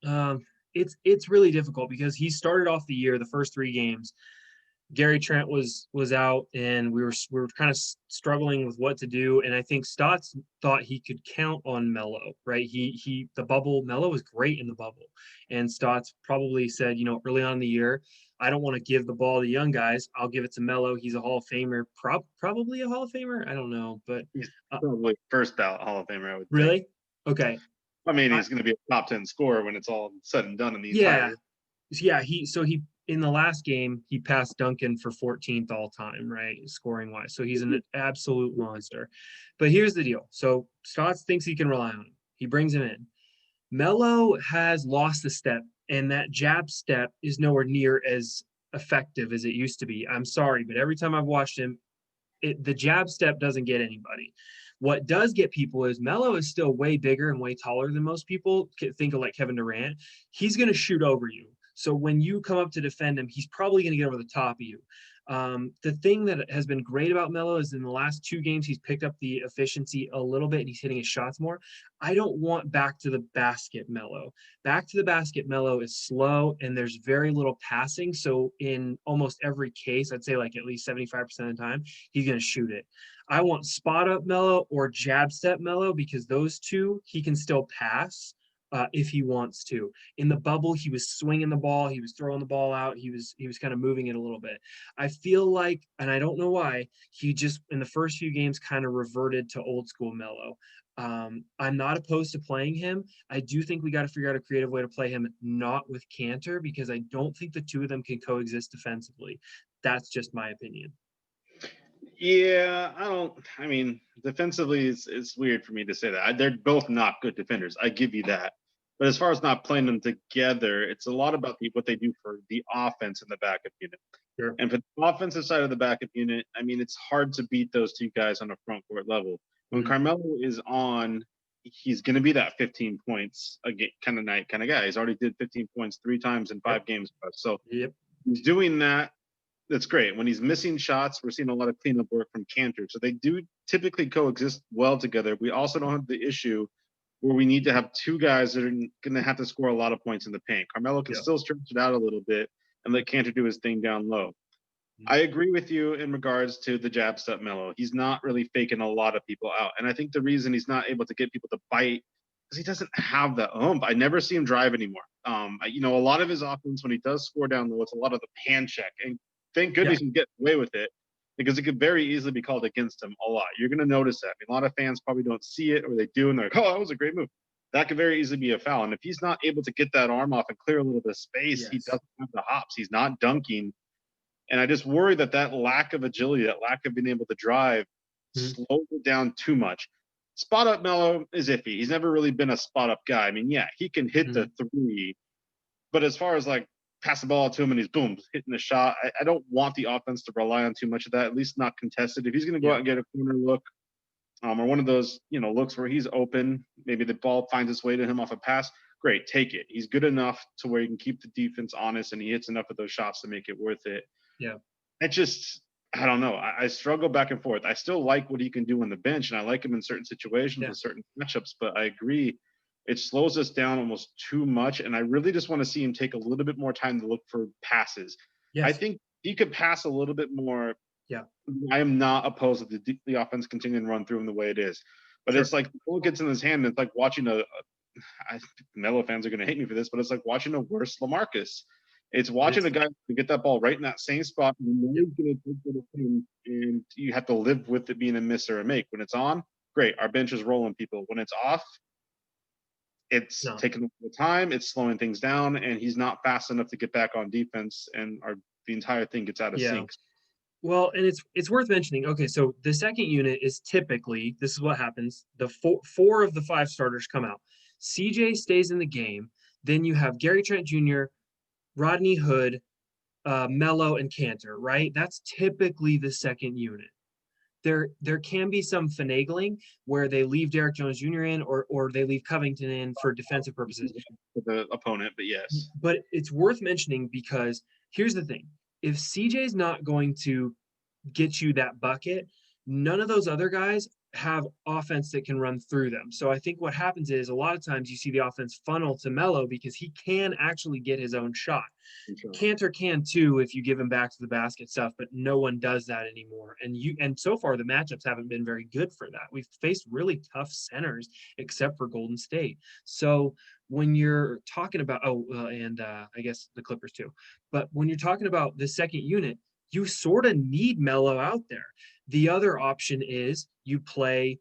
it's really difficult because he started off the year, the first 3 games. Gary Trent was out, and we were kind of struggling with what to do. And I think Stotts thought he could count on Melo, right? Melo was great in the bubble, and Stotts probably said, early on in the year, I don't want to give the ball to young guys. I'll give it to Melo. He's a Hall of Famer, probably a Hall of Famer. I don't know, but he's probably first ballot Hall of Famer. I would really think. Okay. I mean, he's going to be a top 10 scorer when it's all said and done in the entire. Yeah. He in the last game, he passed Duncan for 14th all time, right? Scoring wise. So he's an absolute monster. But here's the deal. So Stotts thinks he can rely on him. He brings him in. Melo has lost a step, and that jab step is nowhere near as effective as it used to be. I'm sorry, but every time I've watched him, the jab step doesn't get anybody. What does get people is Melo is still way bigger and way taller than most people. Think of like Kevin Durant. He's going to shoot over you. So when you come up to defend him, he's probably going to get over the top of you. The thing that has been great about Melo is in the last 2 games, he's picked up the efficiency a little bit and he's hitting his shots more. I don't want back to the basket Melo. Back to the basket Melo is slow and there's very little passing. So in almost every case, I'd say like at least 75% of the time, he's going to shoot it. I want spot up Melo or jab step Melo because those two, he can still pass. If he wants to. In the bubble, he was swinging the ball, he was throwing the ball out, he was kind of moving it a little bit. I feel like, and I don't know why, he just in the first few games kind of reverted to old school Melo. I'm not opposed to playing him. I do think we got to figure out a creative way to play him not with Cantor because I don't think the two of them can coexist defensively. That's just my opinion. Yeah, I mean, defensively, it's weird for me to say that. They're both not good defenders. I give you that. But as far as not playing them together, it's a lot about what they do for the offense in the backup unit. Sure. And for the offensive side of the backup unit, I mean, it's hard to beat those two guys on a front court level. When Carmelo is on, he's going to be that 15 points a game kind of night kind of guy. He's already did 15 points 3 times in 5 games. So he's doing that. That's great. When he's missing shots, we're seeing a lot of cleanup work from Cantor. So they do typically coexist well together. We also don't have the issue where we need to have 2 guys that are going to have to score a lot of points in the paint. Carmelo can still stretch it out a little bit and let Cantor do his thing down low. I agree with you in regards to the jab step Melo. He's not really faking a lot of people out. And I think the reason he's not able to get people to bite is he doesn't have the oomph. I never see him drive anymore. A lot of his offense when he does score down low, it's a lot of the pan check. And thank goodness he can get away with it. because it could very easily be called against him a lot. You're going to notice that. I mean, a lot of fans probably don't see it, or they do, and they're like, "Oh, that was a great move." That could very easily be a foul. And if he's not able to get that arm off and clear a little bit of space, he Yes. doesn't have the hops. He's not dunking. And I just worry that that lack of agility, that lack of being able to drive, Mhm. slows it down too much. Spot up Melo is iffy. He's never really been a spot up guy. I mean, yeah, he can hit the Mhm. three, but as far as like pass the ball to him and he's boom hitting the shot, I don't want the offense to rely on too much of that. At least not contested. If he's going to go out Yeah. and get a corner look, or one of those looks where he's open, maybe the ball finds its way to him off a pass. Great, take it. He's good enough to where he can keep the defense honest, and he hits enough of those shots to make it worth it. Yeah. It just, I don't know. I struggle back and forth. I still like what he can do on the bench, and I like him in certain situations Yeah. with certain matchups. But I agree, it slows us down almost too much. And I really just want to see him take a little bit more time to look for passes. I Yes. think he could pass a little bit more. Yeah. I am not opposed to the offense continuing to run through him the way it is. But Sure. it's like the ball gets in his hand, and it's like watching I think Melo fans are going to hate me for this, but it's like watching a worse LaMarcus. It's It watching a is. guy get that ball right in that same spot, and you know Yep. he's going to take it in, and you have to live with it being a miss or a make. When it's on, great, our bench is rolling people. When it's off, It's it's not. taking the time, it's slowing things down, and he's not fast enough to get back on defense, and the entire thing gets out of Yeah. sync. Well, and it's worth mentioning. Okay, so the second unit is typically this is what happens. The four of the five starters come out. CJ stays in the game. Then you have Gary Trent Jr., Rodney Hood, Mello, and Cantor. Right? That's typically the second unit. There can be some finagling where they leave Derek Jones Jr. in, or they leave Covington in for defensive purposes. For the opponent, but yes. But it's worth mentioning because here's the thing: if CJ's not going to get you that bucket, none of those other guys have offense that can run through them. So I think what happens is a lot of times you see the offense funnel to Melo because he can actually get his own shot. Cantor can too if you give him back to the basket stuff, but no one does that anymore. And so far the matchups haven't been very good for that. We've faced really tough centers except for Golden State. So when you're talking about and I guess the Clippers too, but when you're talking about the second unit, you sort of need Melo out there. The other option is you play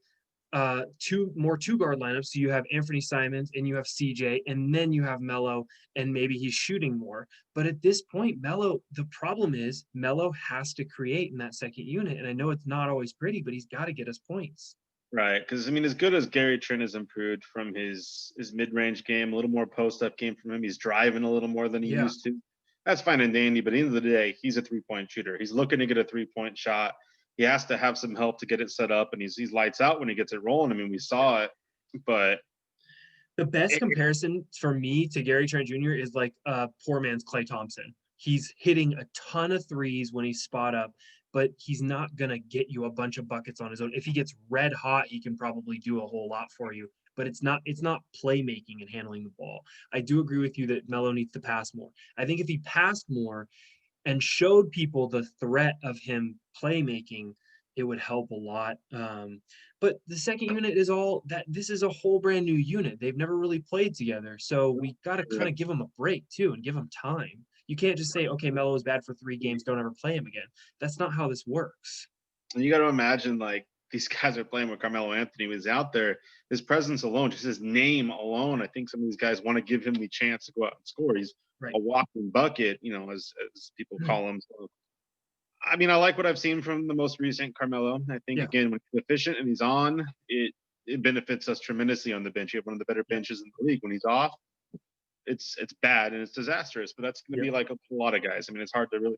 two guard lineups. So you have Anthony Simons and you have CJ, and then you have Melo, and maybe he's shooting more. But at this point, Melo, the problem is Melo has to create in that second unit. And I know it's not always pretty, but he's got to get us points. Right, because I mean, as good as Gary Trent has improved from his mid range game, a little more post up game from him. He's driving a little more than he Yeah. used to. That's fine and dandy, but at the end of the day, he's a 3-point shooter. He's looking to get a 3-point shot. He has to have some help to get it set up, and he's lights out when he gets it rolling. I mean, we saw it, but The best it, comparison for me to Gary Trent Jr. is like poor man's Klay Thompson. He's hitting a ton of threes when he's spot up, but he's not gonna get you a bunch of buckets on his own. If he gets red hot, he can probably do a whole lot for you. But it's not playmaking and handling the ball. I do agree with you that Melo needs to pass more. I think if he passed more and showed people the threat of him playmaking, it would help a lot. But the second unit is all that. This is a whole brand new unit. They've never really played together, so we got to kind of give them a break too and give them time. You can't just say, okay, Melo is bad for 3 games, don't ever play him again. That's not how this works. and you got to imagine like these guys are playing with Carmelo Anthony was out there. His presence alone, just his name alone, I think some of these guys want to give him the chance to go out and score. He's Right. a walking bucket, as people call him. So I mean, I like what I've seen from the most recent Carmelo. I think Yeah. again, when he's efficient and he's on, it benefits us tremendously on the bench. You have one of the better Yeah. benches in the league. When he's off, it's bad and it's disastrous. But that's going to Yeah. be like a lot of guys. I mean, it's hard to really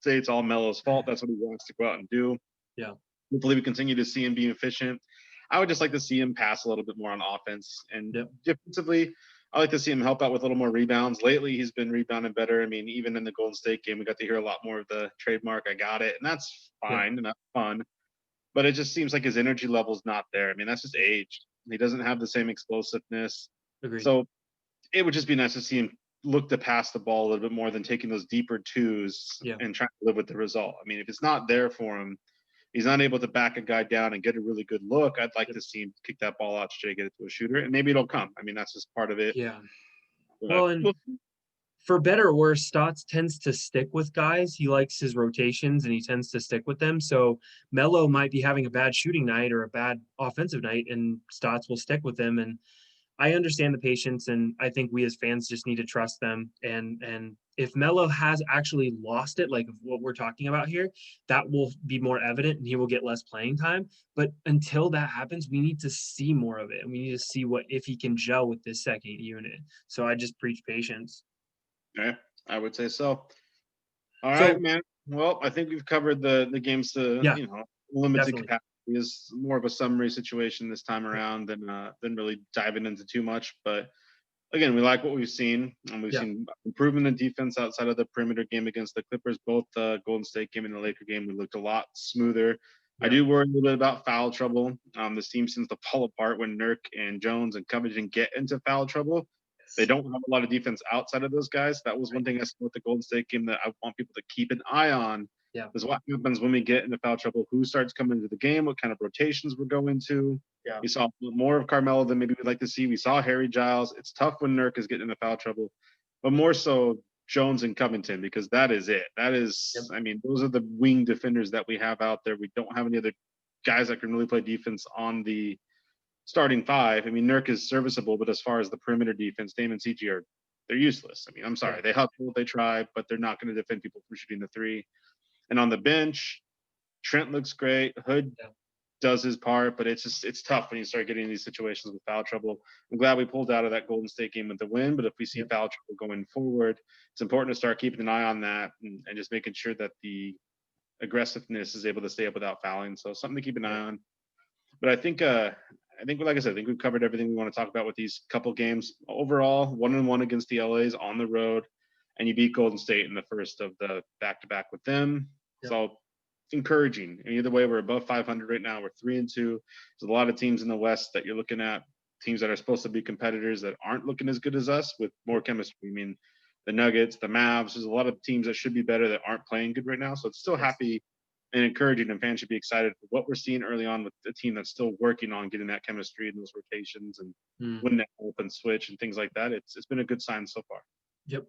say it's all Melo's fault. That's what he wants to go out and do. Yeah. Hopefully, we continue to see him be efficient. I would just like to see him pass a little bit more on offense and Yep. defensively. I like to see him help out with a little more rebounds. Lately, he's been rebounding better. I mean, even in the Golden State game, we got to hear a lot more of the trademark. I got it, and that's Yeah. fine and that's fun. But it just seems like his energy level's not there. I mean, that's just age. He doesn't have the same explosiveness. Agreed. So it would just be nice to see him look to pass the ball a little bit more than taking those deeper twos Yeah. and trying to live with the result. I mean, if it's not there for him, he's not able to back a guy down and get a really good look. I'd like to see him kick that ball out straight, get it to a shooter, and maybe it'll come. I mean, that's just part of it. Yeah. But Well, and for better or worse, Stotts tends to stick with guys. He likes his rotations and he tends to stick with them. So Melo might be having a bad shooting night or a bad offensive night, and Stotts will stick with him. And I understand the patience, and I think we as fans just need to trust them. And if Melo has actually lost it, like what we're talking about here, that will be more evident, and he will get less playing time. But until that happens, we need to see more of it, and we need to see what if he can gel with this second unit. So I just preach patience. Yeah, I would say so. All right, So man. Well, I think we've covered the games to, yeah, limited definitely. capacity. Is more of a summary situation this time Yeah, around than really diving into too much. But again, we like what we've seen, and we've yeah, seen improvement in defense outside of the perimeter game against the Clippers. Both the Golden State game and the Laker game, we looked a lot smoother. I yeah, do worry a little bit about foul trouble. This team seems to fall apart when Nurk and Jones and Covington get into foul trouble. They don't have a lot of defense outside of those guys. That was right. one thing I saw with the Golden State game that I want people to keep an eye on. Yeah, Is what happens when we get into foul trouble. Who starts coming into the game? What kind of rotations we're going to? yeah, We saw more of Carmelo than maybe we'd like to see. We saw Harry Giles. It's tough when Nurk is getting into foul trouble, but more so Jones and Covington, because that is it. That yep, is, I mean, those are the wing defenders that we have out there. We don't have any other guys that can really play defense on the starting five. I mean, Nurk is serviceable, but as far as the perimeter defense, Dame and CG are they're useless. I mean, I'm yeah, sorry, they hustle, they try, but they're not going to defend people from shooting the three. And on the bench, Trent looks great. Hood yeah, does his part, but it's tough when you start getting in these situations with foul trouble. I'm glad we pulled out of that Golden State game with the win, but if we see yep, foul trouble going forward, it's important to start keeping an eye on that and just making sure that the aggressiveness is able to stay up without fouling. So something to keep an eye yep, on. But I think like I said, I think we've covered everything we want to talk about with these couple games. Overall, 1-1 against the LA's on the road, and you beat Golden State in the first of the back-to-back with them. yep, So encouraging. And either way, we're above 500 right now. We're 3-2. There's a lot of teams in the West that you're looking at, teams that are supposed to be competitors that aren't looking as good as us with more chemistry. I mean, the Nuggets, the Mavs. There's a lot of teams that should be better that aren't playing good right now. So it's still yes, happy and encouraging, and fans should be excited for what we're seeing early on with the team that's still working on getting that chemistry and those rotations and mm, when that open switch and things like that. It's been a good sign so far. yep.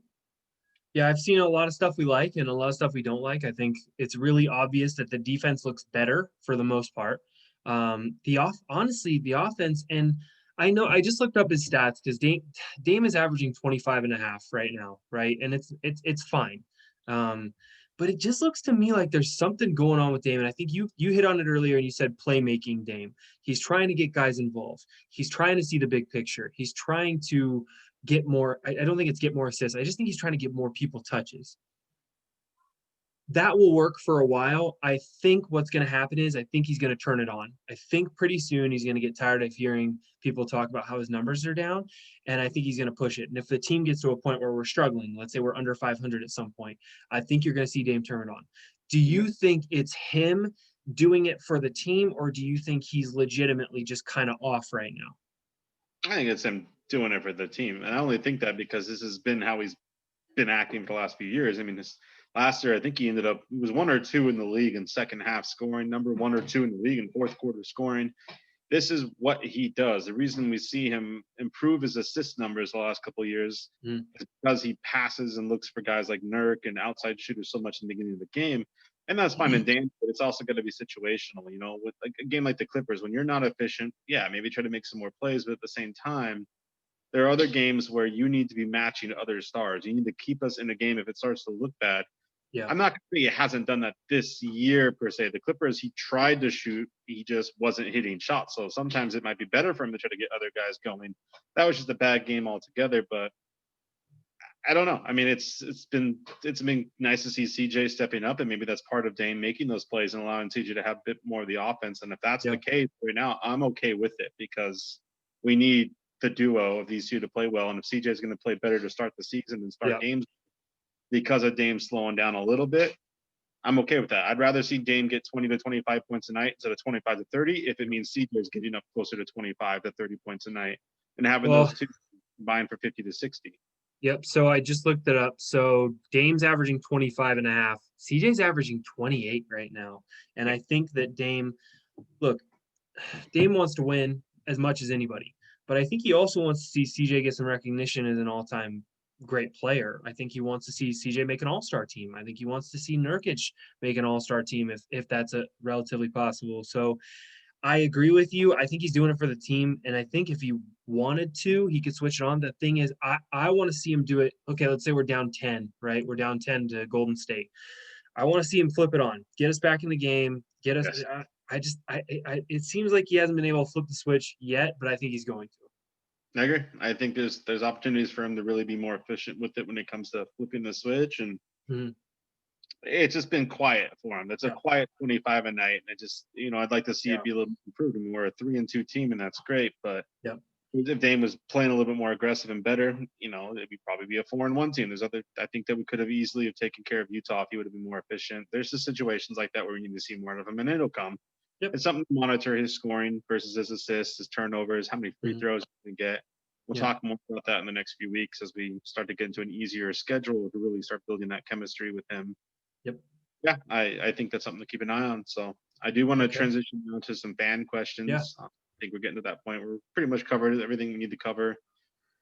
Yeah, I've seen a lot of stuff we like and a lot of stuff we don't like. I think it's really obvious that the defense looks better for the most part. Honestly, the offense, and I know I just looked up his stats because Dame is averaging 25 and a half right now, right? And it's fine. Um, but it just looks to me like there's something going on with Dame. And I think you hit on it earlier and you said playmaking Dame. He's trying to get guys involved. He's trying to see the big picture. He's trying to get more. I don't think it's get more assists. I just think he's trying to get more people touches. That will work for a while. I think what's going to happen is I think he's going to turn it on. I think pretty soon he's going to get tired of hearing people talk about how his numbers are down, and I think he's going to push it. And if the team gets to a point where we're struggling, let's say we're under 500 at some point, I think you're going to see Dame turn it on. Do you think it's him doing it for the team, or do you think he's legitimately just kind of off right now? I think it's him doing it for the team. And I only think that because this has been how he's been acting for the last few years. I mean, this last year, I think he was one or two in the league in second half scoring, number one or two in the league in fourth quarter scoring. This is what he does. The reason we see him improve his assist numbers the last couple of years Mm, is because he passes and looks for guys like Nurk and outside shooters so much in the beginning of the game. And that's fine and dandy, but it's also going to be situational. With like a game like the Clippers, when you're not efficient, yeah, maybe try to make some more plays, but at the same time, there are other games where you need to be matching other stars. You need to keep us in a game if it starts to look bad. yeah, I'm not going to say he hasn't done that this year per se. The Clippers, he tried to shoot, he just wasn't hitting shots. So sometimes it might be better for him to try to get other guys going. That was just a bad game altogether. But I don't know. I mean, it's been nice to see CJ stepping up, and maybe that's part of Dame making those plays and allowing CJ to have a bit more of the offense. And if that's the yeah, case right now, I'm okay with it because we need the duo of these two to play well. And if CJ is going to play better to start the season and start yeah. games because of Dame slowing down a little bit, I'm okay with that. I'd rather see Dame get 20 to 25 points a night instead of 25 to 30 if it means CJ is getting up closer to 25 to 30 points a night and having Well, those two combined for 50 to 60. yep. So I just looked it up. So Dame's averaging 25 and a half. CJ's averaging 28 right now. And I think that look, Dame wants to win as much as anybody, but I think he also wants to see CJ get some recognition as an all-time great player. I think he wants to see CJ make an all-star team. I think he wants to see Nurkic make an all-star team if that's a relatively possible. So I agree with you. I think he's doing it for the team. And I think if he wanted to, he could switch it on. The thing is, I want to see him do it. Okay, let's say we're down 10, right? We're down 10 to Golden State. I want to see him flip it on, get us back in the game, get us. Yes. It seems like he hasn't been able to flip the switch yet, but I think he's going to. I agree. I think there's opportunities for him to really be more efficient with it when it comes to flipping the switch, and Mhm. it's just been quiet for him. It's a Yeah. quiet 25 a night, and I just I'd like to see Yeah. it be a little improved. I mean, we're a 3-2 team, and that's great. But Yeah. if Dame was playing a little bit more aggressive and better, it'd probably be a 4-1 team. I think that we could have easily have taken care of Utah if he would have been more efficient. There's just situations like that where we need to see more of him, and it'll come. Yep. It's something to monitor his scoring versus his assists, his turnovers, how many free Mhm. throws he can get. We'll Yeah. talk more about that in the next few weeks as we start to get into an easier schedule to really start building that chemistry with him. Yep. Yeah, I think that's something to keep an eye on. So I do want to Okay. transition now to some fan Yeah. questions. I think we're getting to that point where we're pretty much covered everything we need to cover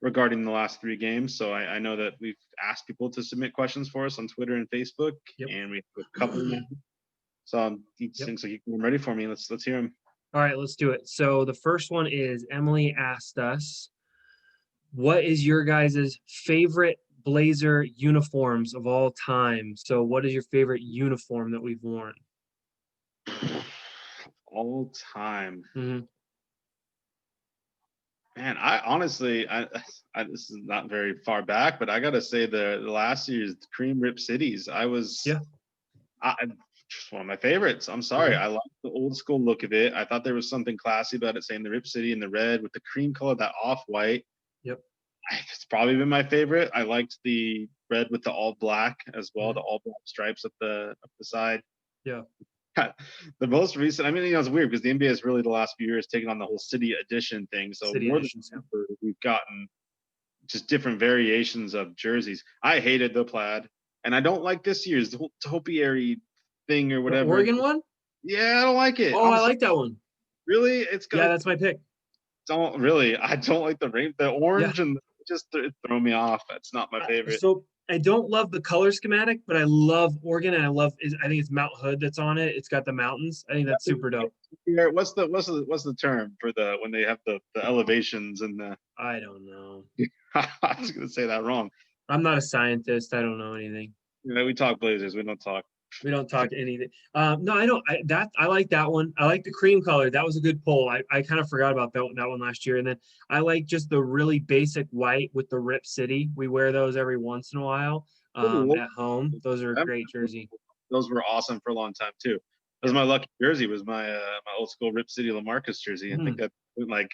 regarding the last 3 games. So I know that we've asked people to submit questions for us on Twitter and Facebook, Yep. and we have a couple now. So he Yep. seems like he's ready for me. Let's hear him. All right, let's do it. So the first one is Emily asked us, what is your guys' favorite Blazer uniforms of all time? So what is your favorite uniform that we've worn? All time. Mm-hmm. Man, I honestly, this is not very far back, but I gotta say the last year's Cream Rip Cities, Yeah. just one of my favorites. I'm sorry, Mhm. I like the old school look of it. I thought there was something classy about it, saying the Rip City in the red with the cream color, that off white. Yep. It's probably been my favorite. I liked the red with the all black as well, the Mhm. all black stripes up the side. Yeah. The most recent, I mean, it's weird because the NBA has really the last few years taken on the whole city edition thing. So City more than editions. Yeah. ever, we've gotten just different variations of jerseys. I hated the plaid, and I don't like this year's the whole topiary thing or The whatever. Oregon one? Yeah, I don't like it. Oh, I like that one. Really, it's Yeah, got that's my pick. don't really. I don't like the Yeah. orange and just it throw me off. That's not my favorite. So I don't love the color schematic, but I love Oregon, and I think it's Mount Hood that's on it. It's got the mountains. I think that's super dope. What's the term for the when they have the elevations and the? I don't know. I was gonna say that wrong. I'm not a scientist. I don't know anything. We talk Blazers. We don't talk. We don't talk anything. No, I don't. I like that one. I like the cream color. That was a good poll. I kind of forgot about that one last year. And then I like just the really basic white with the Rip City. We wear those every once in a while at home. Those are a great jersey. Those were awesome for a long time too. That was Yep. my lucky jersey. Was my old school Rip City LaMarcus jersey. I think that went like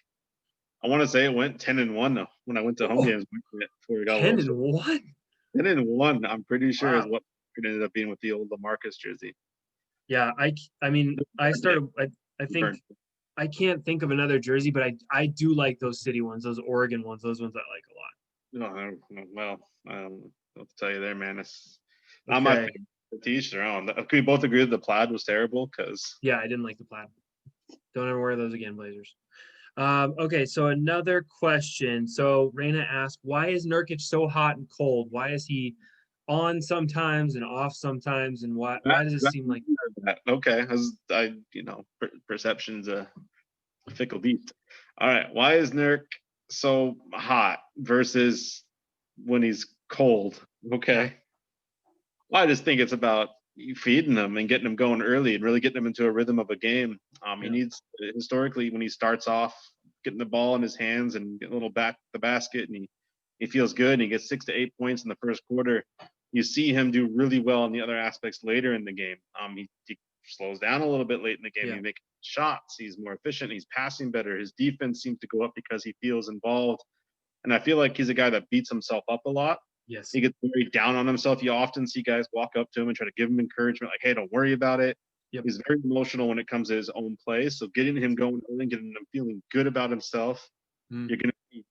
I want to say it went 10-1 though when I went to home games before we got a 10 little. and 1? 10-1. I'm pretty sure is Wow. what it ended up being with the old LaMarcus jersey. Yeah, I mean, I think I can't think of another jersey, but I do like those city ones, those Oregon ones. Those ones I like a lot. Well, I'll tell you there, man. It's not my Okay. favorite. Teach their own. Can we both agree that the plaid was terrible? Because Yeah, I didn't like the plaid. Don't ever wear those again, Blazers. Okay, so another question. So Raina asked, why is Nurkic so hot and cold? Why is he on sometimes and off sometimes? And why does it seem like that. Okay, perception's a fickle beast. All right, why is Nurk so hot versus when he's cold? Okay. Yeah. Well, I just think it's about you feeding them and getting them going early and really getting them into a rhythm of a game. He needs historically when he starts off getting the ball in his hands and getting a little back the basket and he feels good and he gets 6 to 8 points in the first quarter. You see him do really well in the other aspects later in the game. He slows down a little bit late in the game. Yeah. He's making shots. He's more efficient. He's passing better. His defense seems to go up because he feels involved. And I feel like he's a guy that beats himself up a lot. Yes. He gets very down on himself. You often see guys walk up to him and try to give him encouragement, like, hey, don't worry about it. Yep. He's very emotional when it comes to his own play. So getting him going and getting him feeling good about himself, you're going to be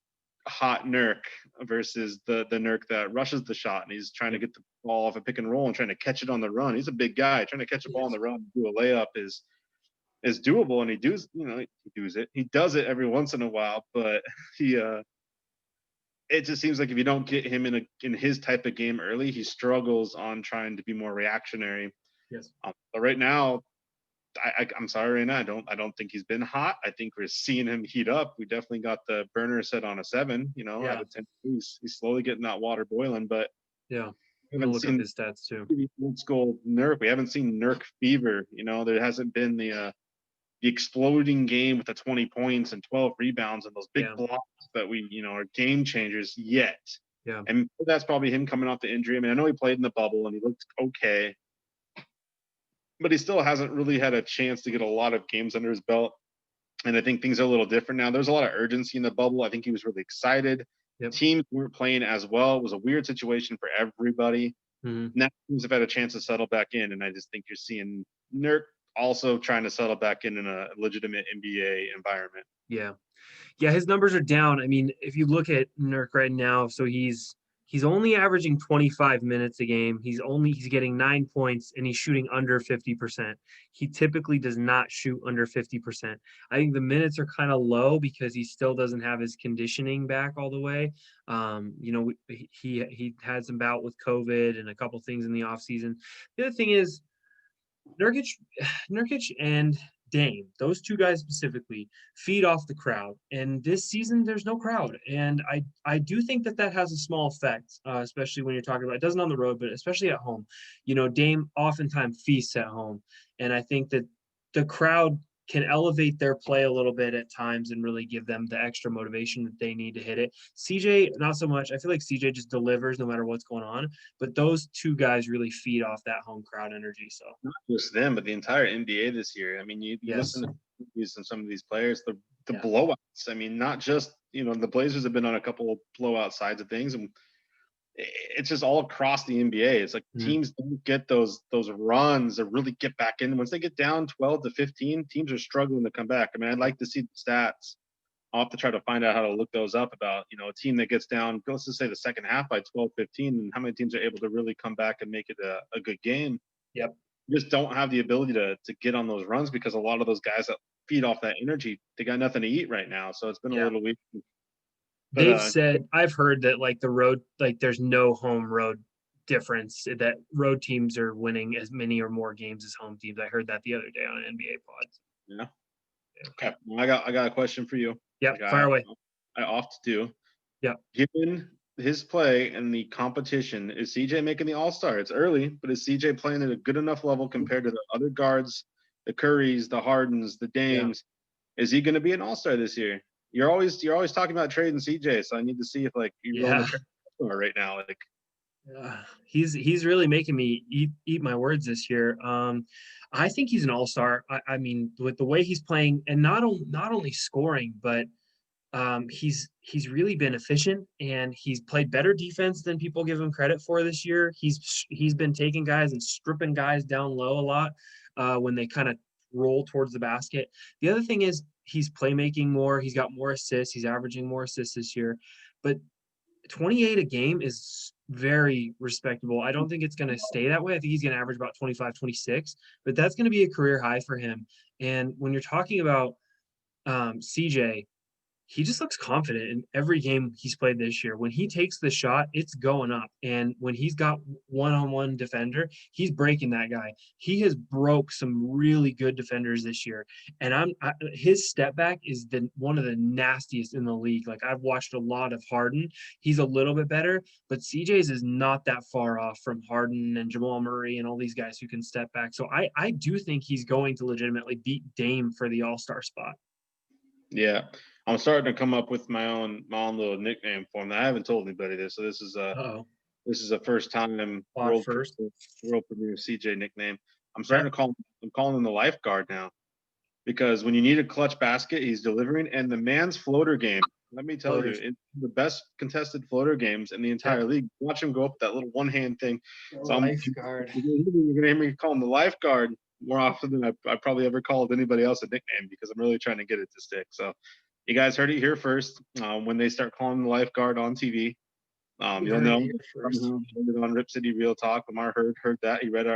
hot Nurk versus the Nurk that rushes the shot and he's trying to get the ball off a pick and roll and trying to catch it on the run. He's a big guy. Trying to catch a ball on the run and do a layup is doable, and he does it every once in a while, but it just seems like if you don't get him in his type of game early, he struggles on trying to be more reactionary. Yes. But right now, I'm sorry, Raina. I don't think he's been hot. I think we're seeing him heat up. We definitely got the burner set on a 7. You know, Yeah. out of 10, he's slowly getting that water boiling. But Yeah. we I'm gonna haven't look up seen his stats too. the old school Nurk. We haven't seen Nurk fever. You know, there hasn't been the exploding game with the 20 points and 12 rebounds and those big Yeah. blocks that we, are game changers yet. Yeah. And that's probably him coming off the injury. I mean, I know he played in the bubble and he looked okay, but he still hasn't really had a chance to get a lot of games under his belt. And I think things are a little different now. There's a lot of urgency in the bubble. I think he was really excited. Yep. Teams weren't playing as well. It was a weird situation for everybody. Mm-hmm. Now teams have had a chance to settle back in, and I just think you're seeing Nurk also trying to settle back in a legitimate NBA environment. Yeah. Yeah, his numbers are down. I mean, if you look at Nurk right now, so he's only averaging 25 minutes a game. He's getting 9 points and he's shooting under 50%. He typically does not shoot under 50%. I think the minutes are kind of low because he still doesn't have his conditioning back all the way. He had some bout with COVID and a couple things in the offseason. The other thing is Nurkic, Nurkic and Dame, those two guys specifically, feed off the crowd. And this season, there's no crowd, and I do think that has a small effect, especially when you're talking about it doesn't on the road, but especially at home. Dame oftentimes feasts at home, and I think that the crowd can elevate their play a little bit at times and really give them the extra motivation that they need to hit it. CJ, not so much. I feel like CJ just delivers no matter what's going on, but those two guys really feed off that home crowd energy. So not just them, but the entire NBA this year. I mean, you yes. listen to some of these players, the Yeah. blowouts. I mean, not just the Blazers have been on a couple of blowout sides of things, and it's just all across the NBA. It's like teams don't get those runs or really get back in. Once they get down 12 to 15, teams are struggling to come back. I mean, I'd like to see the stats. I'll have to try to find out how to look those up about, a team that gets down, let's just say the second half by 12, 15, and how many teams are able to really come back and make it a good game. Yep. Just don't have the ability to get on those runs because a lot of those guys that feed off that energy, they got nothing to eat right now. So it's been a little weak. But, they've said, I've heard that like the road, like there's no home road difference, that road teams are winning as many or more games as home teams. I heard that the other day on an NBA pod. Yeah. Okay. Well, I got a question for you. Yeah. Fire away. I oft do. Yeah. Given his play and the competition, is CJ making the All-Star? It's early, but is CJ playing at a good enough level compared to the other guards, the Currys, the Hardens, the Dames? Yeah. Is he going to be an All-Star this year? You're always talking about trading CJ, so I need to see if you're willing to trade right now. He's really making me eat my words this year. I think he's an all-star. I mean, with the way he's playing, and not only scoring, but he's really been efficient, and he's played better defense than people give him credit for this year. He's been taking guys and stripping guys down low a lot when they kind of roll towards the basket. The other thing is he's playmaking more. He's got more assists. He's averaging more assists this year, but 28 a game is very respectable. I don't think it's going to stay that way. I think he's going to average about 25, 26, but that's going to be a career high for him. And when you're talking about CJ, he just looks confident in every game he's played this year. When he takes the shot, it's going up. And when he's got one-on-one defender, he's breaking that guy. He has broke some really good defenders this year. And his step back is one of the nastiest in the league. Like, I've watched a lot of Harden. He's a little bit better, but CJ's is not that far off from Harden and Jamal Murray and all these guys who can step back. So I do think he's going to legitimately beat Dame for the All-Star spot. Yeah. I'm starting to come up with my own little nickname for him. I haven't told anybody this, so this is a first time world premiere CJ nickname. I'm starting to I'm calling him the lifeguard now, because when you need a clutch basket, he's delivering. And the man's floater game, let me tell you, it's the best contested floater games in the entire league. Watch him go up that little one hand thing. So lifeguard. You're gonna hear me call him the lifeguard more often than I probably ever called anybody else a nickname, because I'm really trying to get it to stick. So you guys heard it here first. When they start calling the lifeguard on TV, you'll know. On Rip City Real Talk, Lamar heard that. He read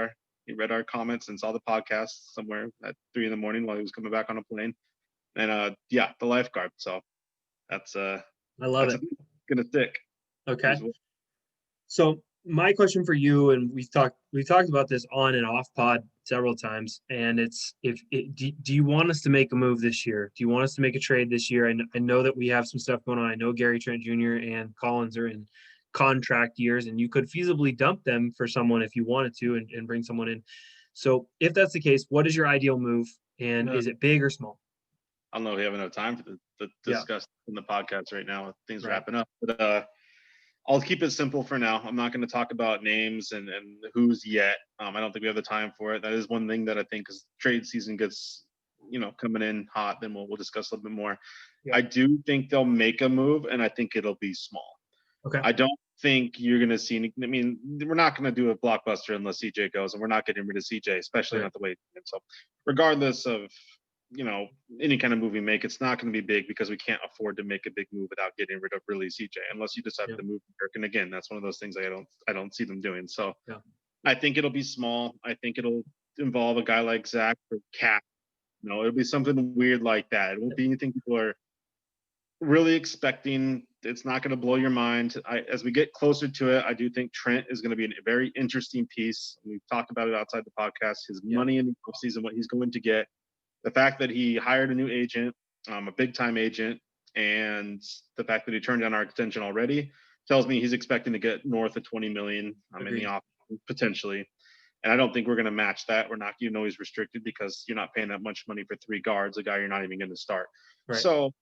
our comments and saw the podcast somewhere at 3 a.m. while he was coming back on a plane. And the lifeguard. So that's I love it. Gonna stick. Okay. So my question for you, and we've talked about this on and off pod several times, and it's do you want us to make a move this year? Do you want us to make a trade this year? I know that we have some stuff going on. I know Gary Trent Jr. and Collins are in contract years, and you could feasibly dump them for someone if you wanted to and bring someone in. So if that's the case, what is your ideal move, and is it big or small? I don't know if we have enough time to Yeah, discuss in the podcast right now with things right. wrapping up. But I'll keep it simple for now. I'm not going to talk about names and who's yet. I don't think we have the time for it. That is one thing that I think as trade season gets, coming in hot, then we'll discuss a little bit more. Yeah. I do think they'll make a move, and I think it'll be small. Okay. I don't think you're going to see any. I mean, we're not going to do a blockbuster unless CJ goes, and we're not getting rid of CJ, especially Right. not the way. So, regardless of any kind of move we make, it's not going to be big because we can't afford to make a big move without getting rid of really CJ, unless you decide Yeah. to move Kirk. And again, that's one of those things I don't see them doing. So, Yeah. I think it'll be small. I think it'll involve a guy like Zach or Cat. It'll be something weird like that. It won't be anything people are really expecting. It's not going to blow your mind. As we get closer to it, I do think Trent is going to be a very interesting piece. We've talked about it outside the podcast. His money in the offseason, what he's going to get, the fact that he hired a new agent, a big time agent, and the fact that he turned down our extension already tells me he's expecting to get north of 20 million in the off potentially. And I don't think we're going to match that. We're not, he's restricted because you're not paying that much money for 3 guards, a guy you're not even going to start. Right. So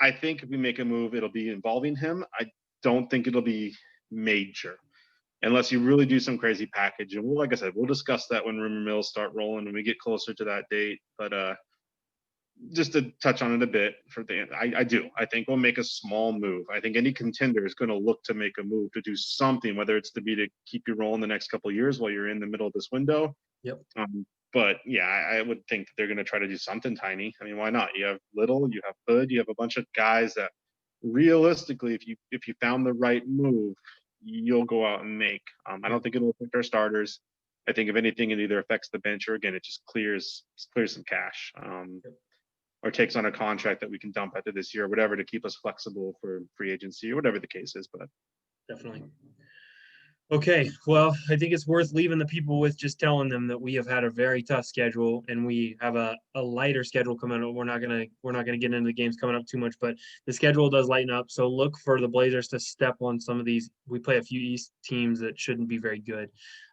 I think if we make a move, it'll be involving him. I don't think it'll be major unless you really do some crazy package. And like I said, we'll discuss that when rumor mills start rolling when we get closer to that date. But just to touch on it a bit for the I think we'll make a small move. I think any contender is going to look to make a move to do something, whether it's to keep you rolling the next couple of years while you're in the middle of this window. Yep. But yeah, I would think that they're going to try to do something tiny. I mean, why not? You have Little, you have Hood, you have a bunch of guys that realistically, if you found the right move, you'll go out and make. I don't think it'll affect our starters. I think if anything, it either affects the bench or again, it just clears some cash. Or takes on a contract that we can dump after this year, or whatever, to keep us flexible for free agency or whatever the case is. But definitely. Okay, well, I think it's worth leaving the people with just telling them that we have had a very tough schedule and we have a lighter schedule coming up. We're not gonna get into the games coming up too much, but the schedule does lighten up. So look for the Blazers to step on some of these. We play a few East teams that shouldn't be very good.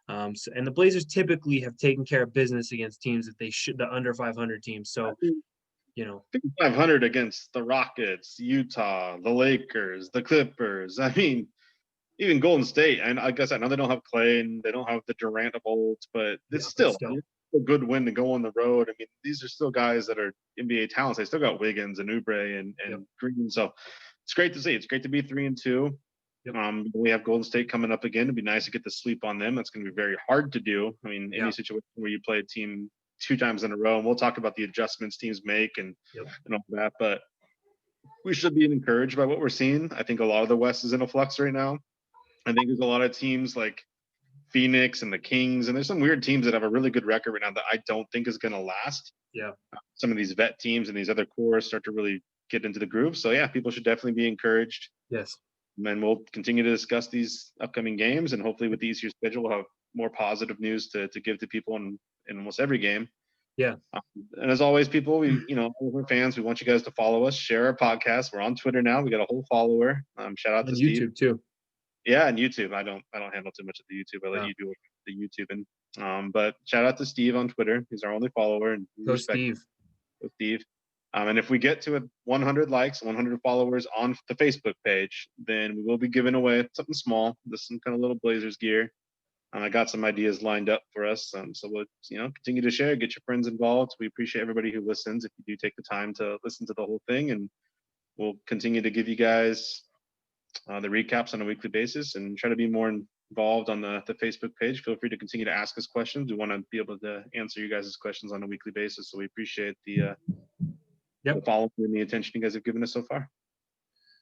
And the Blazers typically have taken care of business against teams that the under 500 teams. So 500 against the Rockets, Utah, the Lakers, the Clippers. I mean, even Golden State. And like I said, I know they don't have Clay and they don't have the Durant of old, but it's still a good win to go on the road. I mean, these are still guys that are NBA talents. They still got Wiggins and Oubre and Green. So it's great to see. It's great to be 3-2. Yep. We have Golden State coming up again. It'd be nice to get the sweep on them. That's going to be very hard to do. I mean, any situation where you play a team 2 times in a row, and we'll talk about the adjustments teams make and all that, but we should be encouraged by what we're seeing. I think a lot of the West is in a flux right now. I think there's a lot of teams like Phoenix and the Kings, and there's some weird teams that have a really good record right now that I don't think is going to last. Yeah. Some of these vet teams and these other cores start to really get into the groove. So yeah, people should definitely be encouraged. Yes. And then we'll continue to discuss these upcoming games, and hopefully with the easier schedule, we'll have more positive news to give to people in almost every game. Yeah. And as always, people, we're fans. We want you guys to follow us, share our podcast. We're on Twitter now. We got a whole follower. Shout out to Steve. YouTube too. Yeah, and YouTube. I don't handle too much of the YouTube. I let you do the YouTube. And but shout out to Steve on Twitter. He's our only follower. And Go Steve. Go Steve. And if we get to 100 likes, 100 followers on the Facebook page, then we will be giving away something small. This some kind of little Blazers gear. I got some ideas lined up for us. So we'll continue to share, get your friends involved. We appreciate everybody who listens. If you do take the time to listen to the whole thing, and we'll continue to give you guys the recaps on a weekly basis and try to be more involved on the Facebook page. Feel free to continue to ask us questions. We want to be able to answer you guys' questions on a weekly basis. So we appreciate the follow and the attention you guys have given us so far.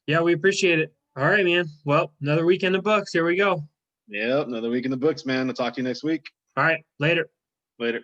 Yeah, we appreciate it. All right, man. Well, another week in the books. Here we go. Yep, another week in the books, man. I'll talk to you next week. All right, later. Later.